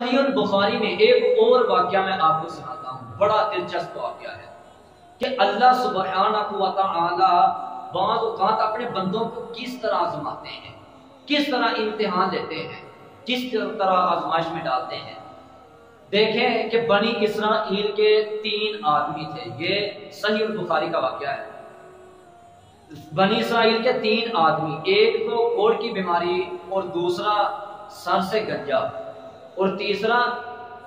صحیح البخاری میں ایک اور واقعہ میں آپ کو سناتا ہوں، بڑا دلچسپ واقعہ ہے کہ اللہ سبحانہ و تعالی بعض اوقات اپنے بندوں کو کس طرح آزماتے ہیں، کس طرح امتحان لیتے ہیں، کس طرح آزمائش میں ڈالتے ہیں۔ دیکھیں کہ بنی اسرائیل کے 3 آدمی تھے، یہ صحیح البخاری کا واقعہ ہے۔ بنی اسرائیل کے 3 آدمی، ایک تو کوڑ کی بیماری اور دوسرا سر سے گنجا اور تیسرا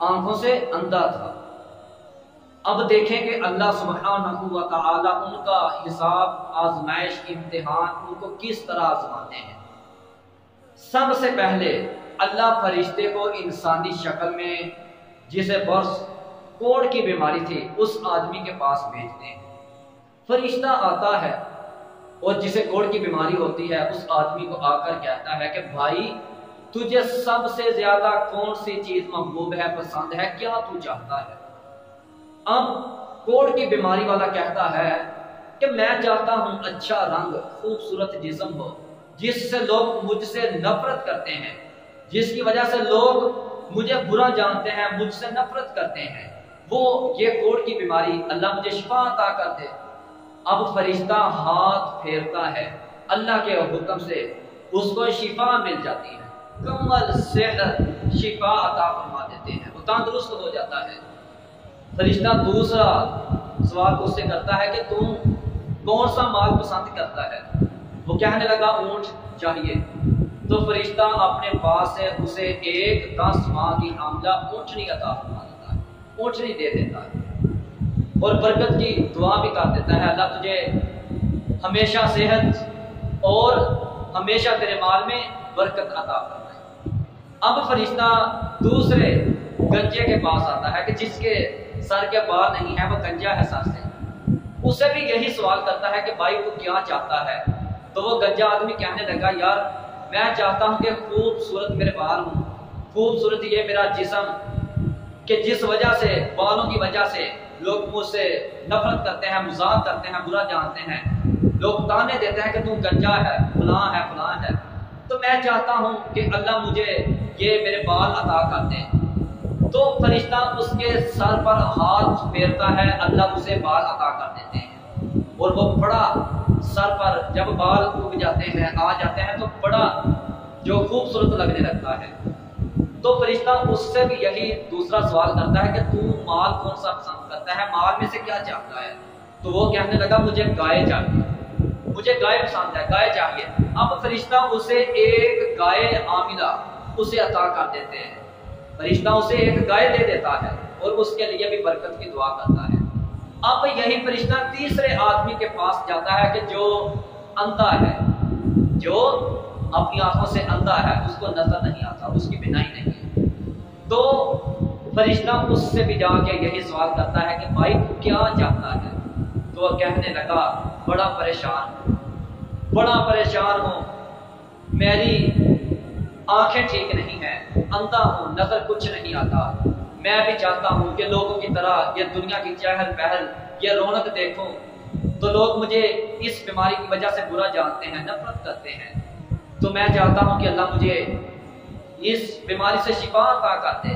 آنکھوں سے اندھا تھا۔ اب دیکھیں کہ اللہ سبحانہ و تعالی ان کا حساب، آزمائش، امتحان ان کو کس طرح آزماتے ہیں۔ سب سے پہلے اللہ فرشتے کو انسانی شکل میں، جسے برس کوڑ کی بیماری تھی، اس آدمی کے پاس بھیجتے ہیں۔ فرشتہ آتا ہے اور جسے کوڑ کی بیماری ہوتی ہے اس آدمی کو آ کر کہتا ہے کہ بھائی تجھے سب سے زیادہ کون سی چیز محبوب ہے، پسند ہے، کیا تو چاہتا ہے؟ اب کوڑ کی بیماری والا کہتا ہے کہ میں چاہتا ہوں اچھا رنگ، خوبصورت جسم ہو، جس سے لوگ مجھ سے نفرت کرتے ہیں، جس کی وجہ سے لوگ مجھے برا جانتے ہیں، مجھ سے نفرت کرتے ہیں، وہ یہ کوڑ کی بیماری، اللہ مجھے شفا عطا کر دے۔ اب فرشتہ ہاتھ پھیرتا ہے، اللہ کے حکم سے اس کو شفا مل جاتی ہے، کمل صحت، شفا عطا فرما دیتے ہیں، وہ تندرست ہو جاتا ہے۔ فرشتہ دوسرا سوال اس سے کرتا ہے کہ تم کون سا مال پسند کرتا ہے؟ وہ کہنے لگا اونٹ چاہیے۔ تو فرشتہ اپنے پاس سے اسے ایک 10 ماہ کی حاملہ اونٹنی عطا فرما دیتا ہے، اونٹنی دے دیتا ہے اور برکت کی دعا بھی کر دیتا ہے، اللہ تجھے ہمیشہ صحت اور ہمیشہ تیرے مال میں برکت عطا فرمائے۔ اب فرشتہ دوسرے گنجے کے پاس آتا ہے کہ جس کے سر کے بال نہیں ہے، وہ گنجا ہے سر سے، اسے بھی یہی سوال کرتا ہے کہ بھائی تو کیا چاہتا ہے؟ تو وہ گنجا آدمی کہنے لگا یار میں چاہتا ہوں کہ خوبصورت میرے بال ہوں، خوبصورت یہ میرا جسم کہ جس وجہ سے، بالوں کی وجہ سے لوگ مجھ سے نفرت کرتے ہیں، مذاق کرتے ہیں، برا جانتے ہیں، لوگ تانے دیتے ہیں کہ تو گنجا ہے، فلاں ہے، فلاں ہے۔ تو میں چاہتا ہوں کہ اللہ مجھے یہ میرے بال عطا کر دے۔ تو فرشتہ اس کے سر پر ہاتھ پھیرتا ہے، اللہ اسے بال عطا کر دیتے ہیں اور وہ بڑا سر پر جب بال اگ جاتے ہیں، آ جاتے ہیں تو بڑا جو خوبصورت لگنے لگتا ہے۔ تو فرشتہ اس سے بھی یہی دوسرا سوال کرتا ہے کہ تو مال کون سا پسند کرتا ہے، مال میں سے کیا چاہتا ہے؟ تو وہ کہنے لگا مجھے گائے چاہیے، مجھے گائے پسند ہے، گائے چاہیے۔ اب فرشتہ اسے ایک گائے عاملہ اسے عطا کر دیتے ہیں، فرشتہ اسے ایک گائے دے دیتا ہے اور اس کے لیے بھی برکت کی دعا کرتا ہے۔ اب یہی فرشتہ تیسرے آدمی کے پاس جاتا ہے کہ جو اندھا ہے، جو اپنی آنکھوں سے اندھا ہے، اس کو نظر نہیں آتا، اس کی بینائی نہیں ہے۔ تو فرشتہ اس سے بھی جا کے یہی سوال کرتا ہے کہ بھائی تو کیا چاہتا ہے؟ تو وہ کہنے لگا بڑا پریشان ہوں، میری آنکھیں ٹھیک نہیں ہیں، اندھا ہوں، نظر کچھ نہیں آتا، میں بھی چاہتا ہوں کہ لوگوں کی طرح یہ دنیا کی چہل پہل، یہ رونق دیکھوں، تو لوگ مجھے اس بیماری کی وجہ سے برا جانتے ہیں، نفرت کرتے ہیں، تو میں چاہتا ہوں کہ اللہ مجھے اس بیماری سے شفا عطا کر دے۔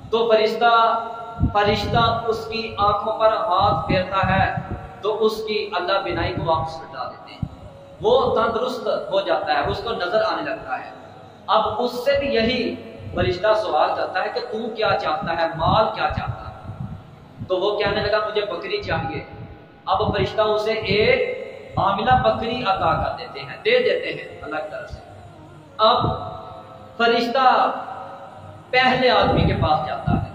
تو فرشتہ اس کی آنکھوں پر ہاتھ پھیرتا ہے تو اس کی اللہ بینائی کو واپس لٹا دیتے ہیں، وہ تندرست ہو جاتا ہے، اس کو نظر آنے لگتا ہے۔ اب اس سے بھی یہی فرشتہ سوال کرتا ہے کہ تو کیا چاہتا ہے، مال کیا چاہتا ہے؟ تو وہ کہنے لگا مجھے بکری چاہیے۔ اب فرشتہ اسے ایک عاملہ بکری عطا کر دیتے ہیں، دے دیتے ہیں اللہ کی طرف سے۔ اب فرشتہ پہلے آدمی کے پاس جاتا ہے،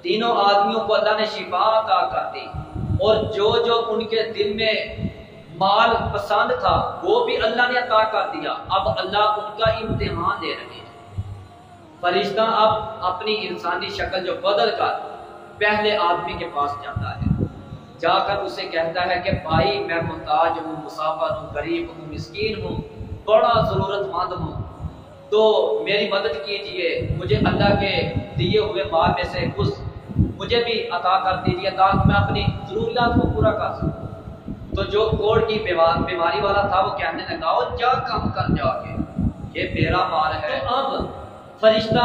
تینوں آدمیوں کو اللہ نے شفا عطا کر دی اور جو ان کے دل میں مال پسند تھا وہ بھی اللہ نے عطا کر دیا۔ اب اللہ ان کا امتحان دے رہے ہیں۔ فرشتہ اب اپنی انسانی شکل جو بدل کر پہلے آدمی کے پاس جاتا ہے، جا کر اسے کہتا ہے کہ بھائی میں محتاج ہوں، مسافر ہوں، غریب ہوں، مسکین ہوں، بڑا ضرورت مند ہوں، تو میری مدد کیجئے، مجھے اللہ کے دیے ہوئے مال میں سے کچھ مجھے بھی عطا کر دیجئے تاکہ میں اپنی ضروریات کو پورا کر سکوں۔ تو جو کوڑ کی بیماری والا تھا وہ کہنے لگا جا کم کر جا کے، یہ میرا مال ہے۔ تو اب فرشتہ